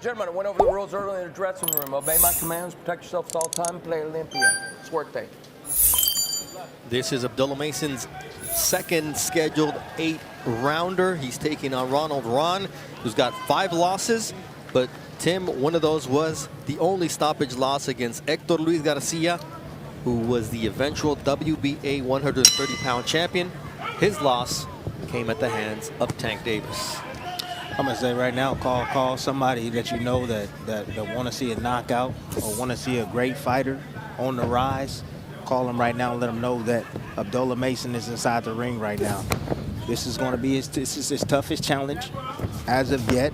Gentlemen, I went over the rules earlier in the dressing room. Obey my commands, protect yourselves at all time, play Olympia. It's work day. This is Abdullah Mason's second scheduled 8-rounder. He's taking on Ronald Ron, who's got 5 losses. But Tim, one of those was the only stoppage loss against Hector Luis Garcia, who was the eventual WBA 130-pound champion. His loss came at the hands of Tank Davis. I'm gonna say right now, call somebody that you know that want to see a knockout or want to see a great fighter on the rise. Call him right now and let him know that Abdullah Mason is inside the ring right now. This is going to be his toughest challenge as of yet.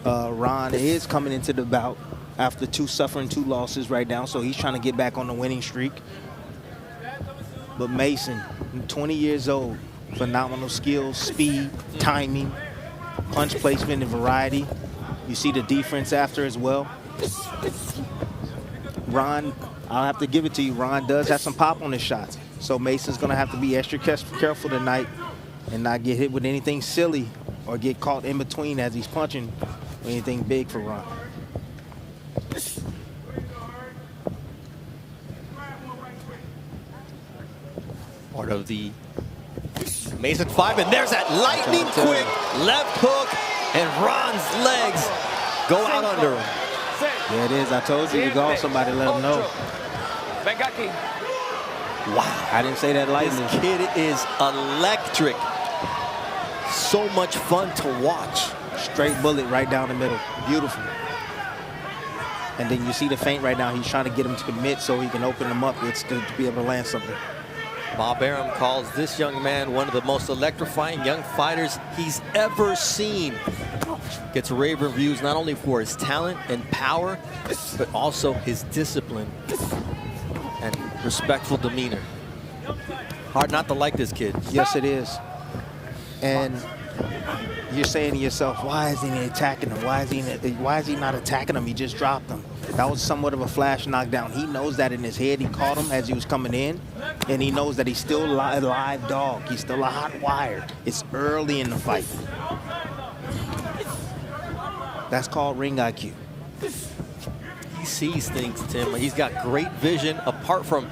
Ron is coming into the bout after suffering 2 losses right now, so he's trying to get back on the winning streak. But Mason, 20 years old, phenomenal skills, speed, timing, punch placement, and variety. You see the defense after as well. Ron, I'll have to give it to you, Ron does have some pop on his shots. So Mason's going to have to be extra careful tonight and not get hit with anything silly or get caught in between as he's punching anything big for Ron. Part of the Mason 5, and there's that lightning quick left hook, and Ron's legs go out under him. There it is. I told you to call somebody, let them know. Wow. I didn't say that lightning. This kid is electric. So much fun to watch. Straight bullet right down the middle. Beautiful. And then you see the feint right now. He's trying to get him to commit so he can open him up to be able to land something. Bob Arum calls this young man one of the most electrifying young fighters he's ever seen. Gets rave reviews not only for his talent and power, but also his discipline and respectful demeanor. Hard not to like this kid. Yes, it is. And you're saying to yourself, why isn't he attacking him? Why is he not attacking him? He just dropped him. That was somewhat of a flash knockdown. He knows that in his head. He caught him as he was coming in, and he knows that he's still a live dog. He's still a hot wire. It's early in the fight. That's called ring IQ. He sees things, Tim. He's got great vision. Apart from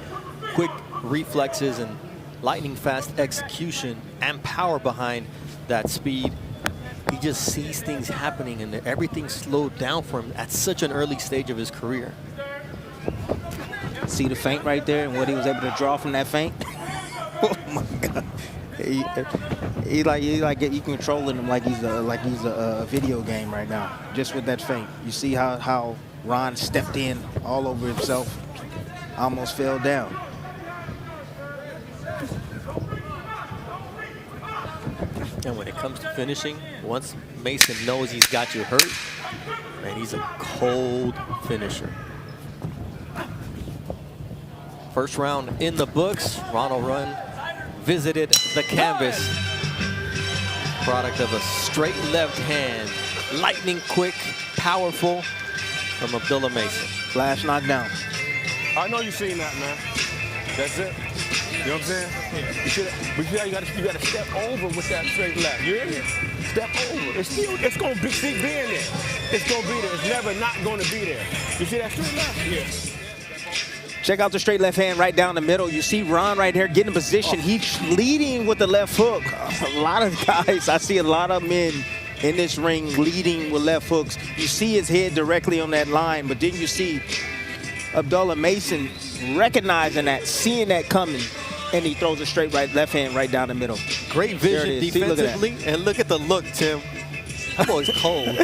quick reflexes and lightning fast execution and power behind that speed, he just sees things happening, and everything's slowed down for him at such an early stage of his career. See the feint right there and what he was able to draw from that feint? Oh my God. You controlling him like he's a video game right now, just with that feint. You see how Ron stepped in all over himself, almost fell down. And when it comes to finishing, once Mason knows he's got you hurt, man, he's a cold finisher. First round in the books. Ronald Ron visited the canvas. Product of a straight left hand. Lightning quick, powerful from Abdullah Mason. Flash knockdown. I know you've seen that, man. That's it. You know what I'm saying? But you gotta step over with that straight left. You hear me? Step over. It's gonna be being there. It's gonna be there. It's never not gonna be there. You see that straight left? Yeah. Check out the straight left hand right down the middle. You see Ron right here getting in position. He's leading with the left hook. A lot of guys, I see a lot of men in this ring leading with left hooks. You see his head directly on that line, but then you see Abdullah Mason recognizing that, seeing that coming, and he throws a straight left hand right down the middle. Great vision defensively, and look at the look, Tim. That boy's cold.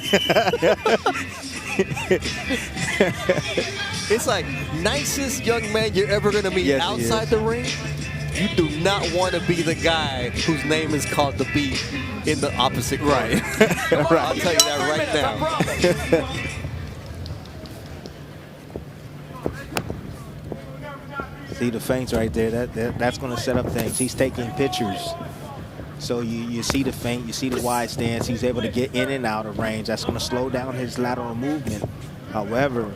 It's like nicest young man you're ever gonna meet outside the ring. You do not want to be the guy whose name is called to be in the opposite corner. Right. I'll tell you that right now. See the feints right there. That's going to set up things. He's taking pictures. So you see the feint, you see the wide stance. He's able to get in and out of range. That's going to slow down his lateral movement. However,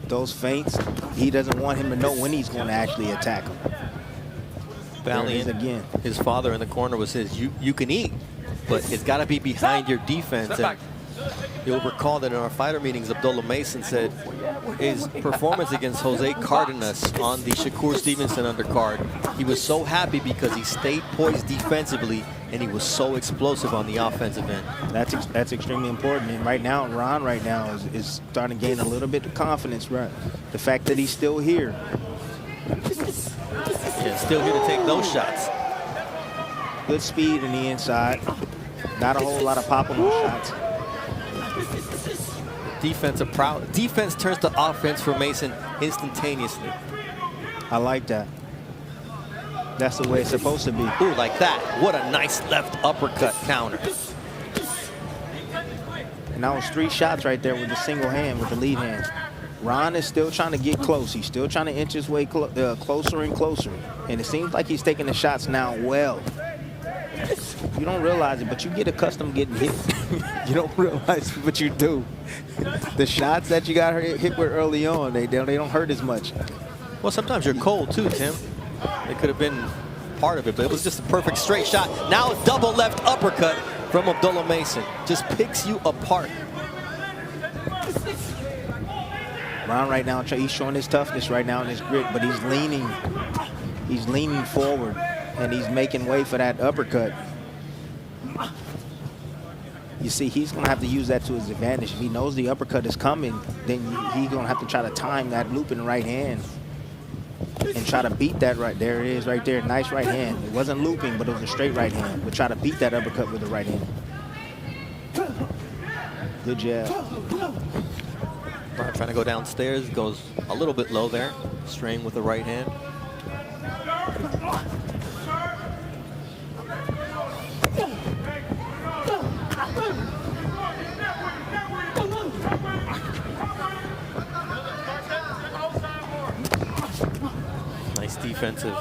those feints, he doesn't want him to know when he's going to actually attack him. Valiant, again. His father in the corner was his, you can eat, but it's got to be behind your defense. And You'll recall that in our fighter meetings, Abdullah Mason said his performance against Jose Cardenas on the Shakur Stevenson undercard, he was so happy because he stayed poised defensively and he was so explosive on the offensive end. That's extremely important. And right now, Ron is starting to gain a little bit of confidence, right? The fact that he's still here. Yeah, still here to take those shots. Good speed in the inside. Not a whole lot of pop on those shots. Defense turns to offense for Mason instantaneously. I like that. That's the way it's supposed to be. Ooh, like that. What a nice left uppercut counter. And that was 3 shots right there with the single hand, with the lead hand. Ron is still trying to get close. He's still trying to inch his way closer and closer. And it seems like he's taking the shots now well. You don't realize it, but you get accustomed getting hit. You don't realize it, but you do. The shots that you got hit with early on, they don't hurt as much. Well, sometimes you're cold too, Tim. It could have been part of it, but it was just a perfect straight shot. Now a double left uppercut from Abdullah Mason. Just picks you apart. Ron right now, he's showing his toughness right now and his grit, but he's leaning forward and he's making way for that uppercut. You see, he's going to have to use that to his advantage. If he knows the uppercut is coming, then he's going to have to try to time that looping right hand and try to beat that right there. It is right there. Nice right hand. It wasn't looping, but it was a straight right hand. But try to beat that uppercut with the right hand. Good jab. Trying to go downstairs, goes a little bit low there, straying with the right hand. Nice defensive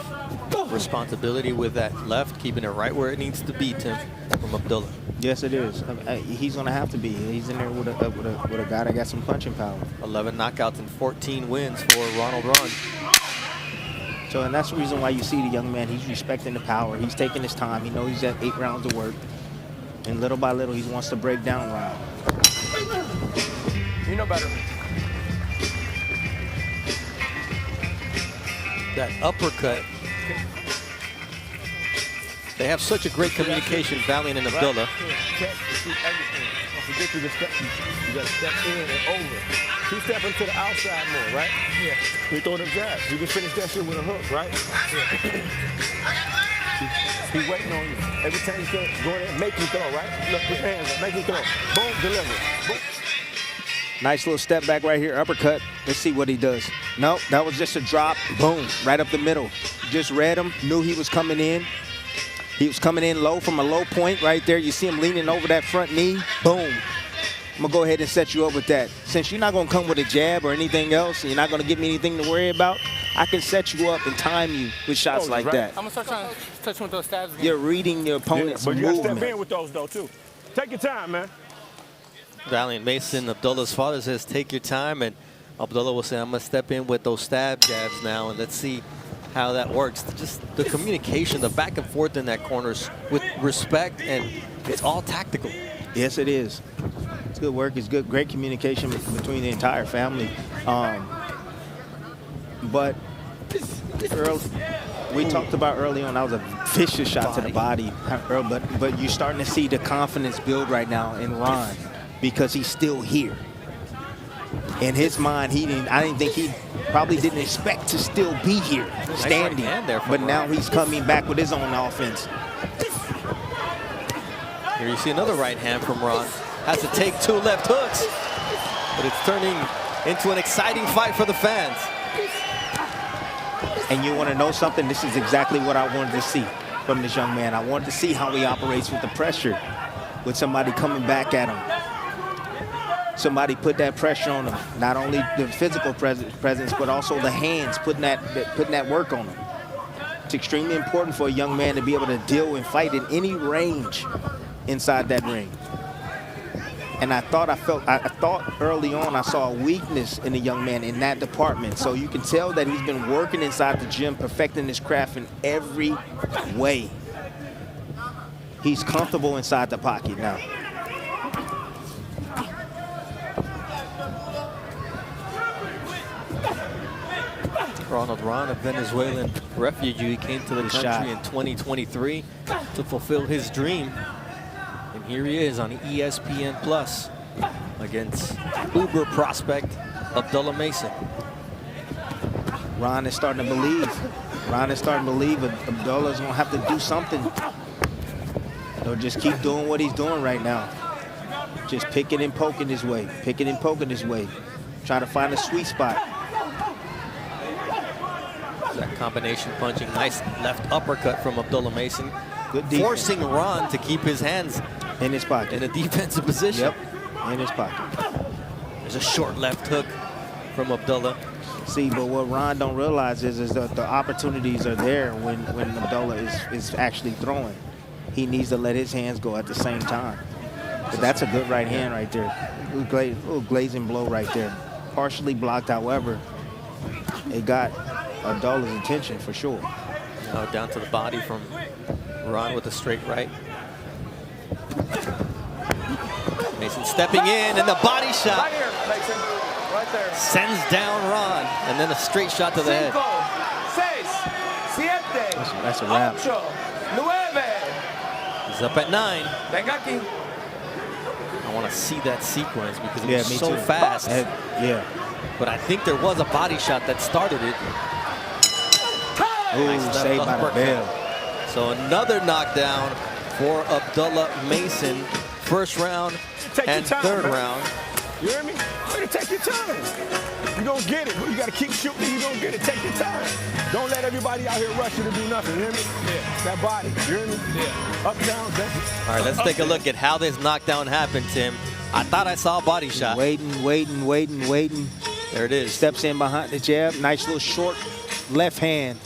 responsibility with that left, keeping it right where it needs to be, Tim, from Abdullah. Yes, it is. He's going to have to be. He's in there with a guy that got some punching power. 11 knockouts and 14 wins for Ronald Ron. So, and that's the reason why you see the young man, he's respecting the power. He's taking his time. He knows he's at 8 rounds of work. And little by little, he wants to break down Ron. You know better. That uppercut. They have such a great communication, Valiant and Abdullah. Check to see everything. Don't forget you got to step in and over. Keep stepping to the outside more, right? Yeah. You throw them jabs. You can finish that shit with a hook, right? Yeah. He's waiting on you. Every time you go in there, make him throw, right? Look, put your hands up, make him throw. Boom, deliver. Boom. Nice little step back right here, uppercut. Let's see what he does. Nope, that was just a drop. Boom, right up the middle. Just read him, knew he was coming in. He was coming in low from a low point right there. You see him leaning over that front knee. Boom. I'm going to go ahead and set you up with that. Since you're not going to come with a jab or anything else, and you're not going to give me anything to worry about, I can set you up and time you with shots like that. I'm going to start trying to touch him with those stabs again. You're reading your opponent's But you got to movement. step in with those, though, too. Take your time, man. Valiant Mason, Abdullah's father, says take your time, and Abdullah will say, I'm going to step in with those stab jabs now, and let's see how that works. Just the communication, the back and forth in that corner with respect, and it's all tactical. Yes, it is. It's good work. It's good, great communication between the entire family. But we talked about early on, that was a vicious shot to the body. But you're starting to see the confidence build right now in Ron because he's still here. In his mind, I didn't think he probably didn't expect to still be here, standing. But now he's coming back with his own offense. Here you see another right hand from Ron. Has to take 2 left hooks, but it's turning into an exciting fight for the fans. And you want to know something? This is exactly what I wanted to see from this young man. I wanted to see how he operates with the pressure, with somebody coming back at him. Somebody put that pressure on him. Not only the physical presence, but also the hands, putting that work on him. It's extremely important for a young man to be able to deal and fight in any range inside that ring. And I thought early on I saw a weakness in the young man in that department. So you can tell that he's been working inside the gym, perfecting his craft in every way. He's comfortable inside the pocket now. Ronald Ron, a Venezuelan refugee, came to the Good country shot. in 2023 to fulfill his dream. And here he is on ESPN Plus against Uber prospect Abdullah Mason. Ron is starting to believe. Ron is starting to believe Abdullah's going to have to do something. Or just keep doing what he's doing right now. Just picking and poking his way. Picking and poking his way. Try to find a sweet spot. That combination punching, nice left uppercut from Abdullah Mason. Good defense. Forcing Ron to keep his hands In his pocket. in a defensive position. Yep, in his pocket. There's a short left hook from Abdullah. See, but what Ron don't realize is that the opportunities are there when Abdullah is actually throwing. He needs to let his hands go at the same time. But that's a good right hand right there. Little glazing blow right there. Partially blocked, however, it got Abdullah's attention for sure. Now down to the body from Ron with a straight right. Mason stepping in, and the body shot Right here, Mason. Right there. sends down Ron, and then a straight shot to the head. 5, 6, 7, That's a wrap. 8, 9. He's up at 9. Venga aquí. I want to see that sequence because it Yeah, was me so too. fast. Yeah. But I think there was a body shot that started it. Ooh, Nice left saved by the uppercut. bell. So another knockdown for Abdullah Mason. First round Take your and time, third man. round. You hear me? You gotta take your time. You're gonna get it. You gotta keep shooting. You're gonna get it. Take your time. Don't let everybody out here rush you to do nothing. You hear me? Yeah. That body. You hear me? Yeah. Up, down, that's it. All right, let's take a look at how this knockdown happened, Tim. I thought I saw a body shot. Waiting. There it is. Steps in behind the jab. Nice little short left hand.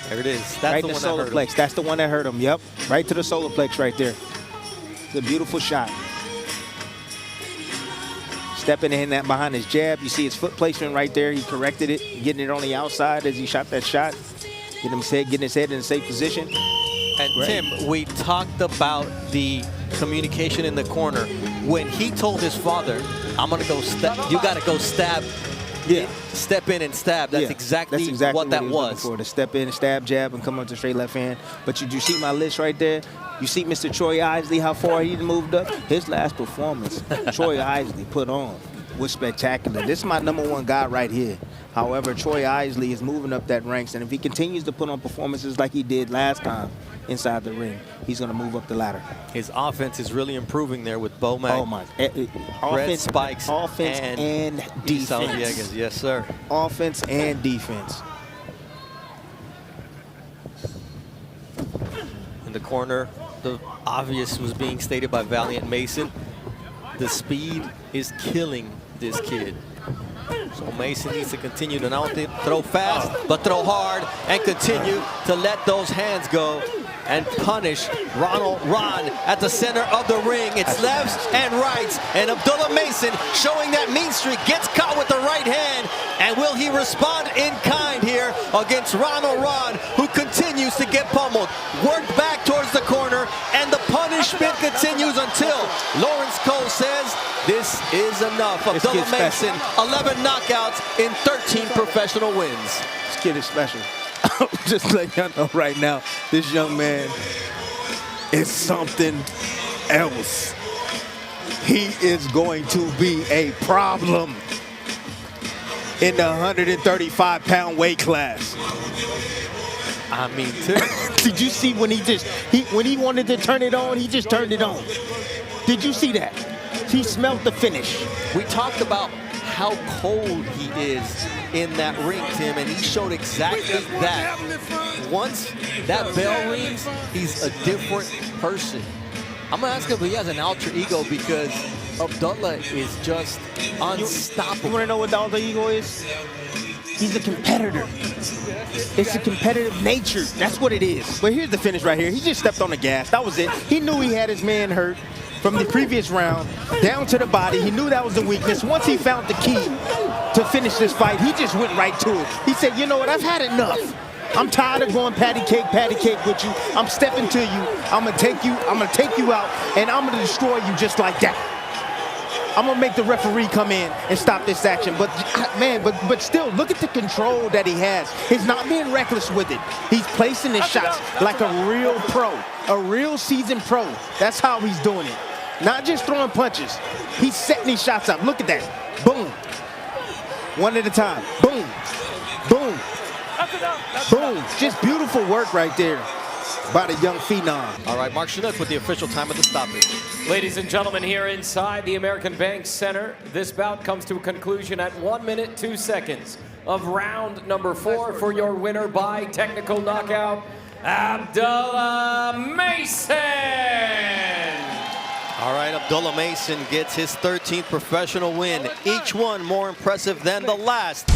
There it is. That's Right the in the one solar that hurt him. plex. That's the one that hurt him. Yep. Right to the solar plex right there. It's a beautiful shot. Stepping in that behind his jab. You see his foot placement right there. He corrected it, getting it on the outside as he shot that shot. Getting his head in a safe position. And Right. Tim, we talked about the communication in the corner. When he told his father, I'm gonna go step, you gotta go stab, Yeah. step in and stab. That's Yeah, exactly that's what that he looking was. for, to step in, stab, jab, and come up to straight left hand. But you see my list right there? You see Mr. Troy Isley, how far he moved up? His last performance, Troy Isley put on was spectacular. This is my #1 guy right here. However, Troy Isley is moving up that ranks, and if he continues to put on performances like he did last time inside the ring, he's going to move up the ladder. His offense is really improving there with Bo Mack, Oh my! Red Offense, Spikes, offense and Esau defense. Villegas. Yes, sir. Offense and defense. In the corner, the obvious was being stated by Valiant Mason. The speed is killing this kid. So Mason needs to continue to not only throw fast, but throw hard and continue to let those hands go and punish Ronald Ron at the center of the ring. It's lefts and rights, and Abdullah Mason showing that mean streak, gets caught with the right hand, and will he respond in kind here against Ronald Ron, who continues to get pummeled? Worked back towards the corner, and the punishment continues until Lawrence Cole says this is enough. This Abdullah kid's special. Mason, 11 knockouts in 13 professional wins. This kid is special. Just to let y'all know right now, this young man is something else. He is going to be a problem in the 135-pound weight class. I mean, Tim, Did you see when when he wanted to turn it on, he just turned it on? Did you see that? He smelled the finish. we talked about how cold he is in that ring, Tim, and he showed exactly that. Once that bell rings, he's a different person. I'm gonna ask him if he has an alter ego, because Abdullah is just You unstoppable. want to know what the alter ego is? He's a competitor. It's a competitive nature. That's what it is. But here's the finish right here. He just stepped on the gas. That was it. He knew he had his man hurt from the previous round down to the body. He knew that was the weakness. Once he found the key to finish this fight, he just went right to it. He said, you know what? I've had enough. I'm tired of going patty cake with you. I'm stepping to you. I'm gonna take you out, and I'm gonna destroy you just like that. I'm gonna make the referee come in and stop this action. But man, but still, look at the control that he has. He's not being reckless with it. He's placing his shots like a real pro, a real seasoned pro. That's how he's doing it. Not just throwing punches. He's setting these shots up. Look at that. Boom. One at a time. Boom. Boom. Boom. Just beautiful work right there by the young phenom. All right, Mark Chinook with the official time of the stoppage. Ladies and gentlemen, here inside the American Bank Center, this bout comes to a conclusion at 1 minute, 2 seconds of round number 4 for your winner by technical knockout, Abdullah Mason. All right, Abdullah Mason gets his 13th professional win, each one more impressive than the last.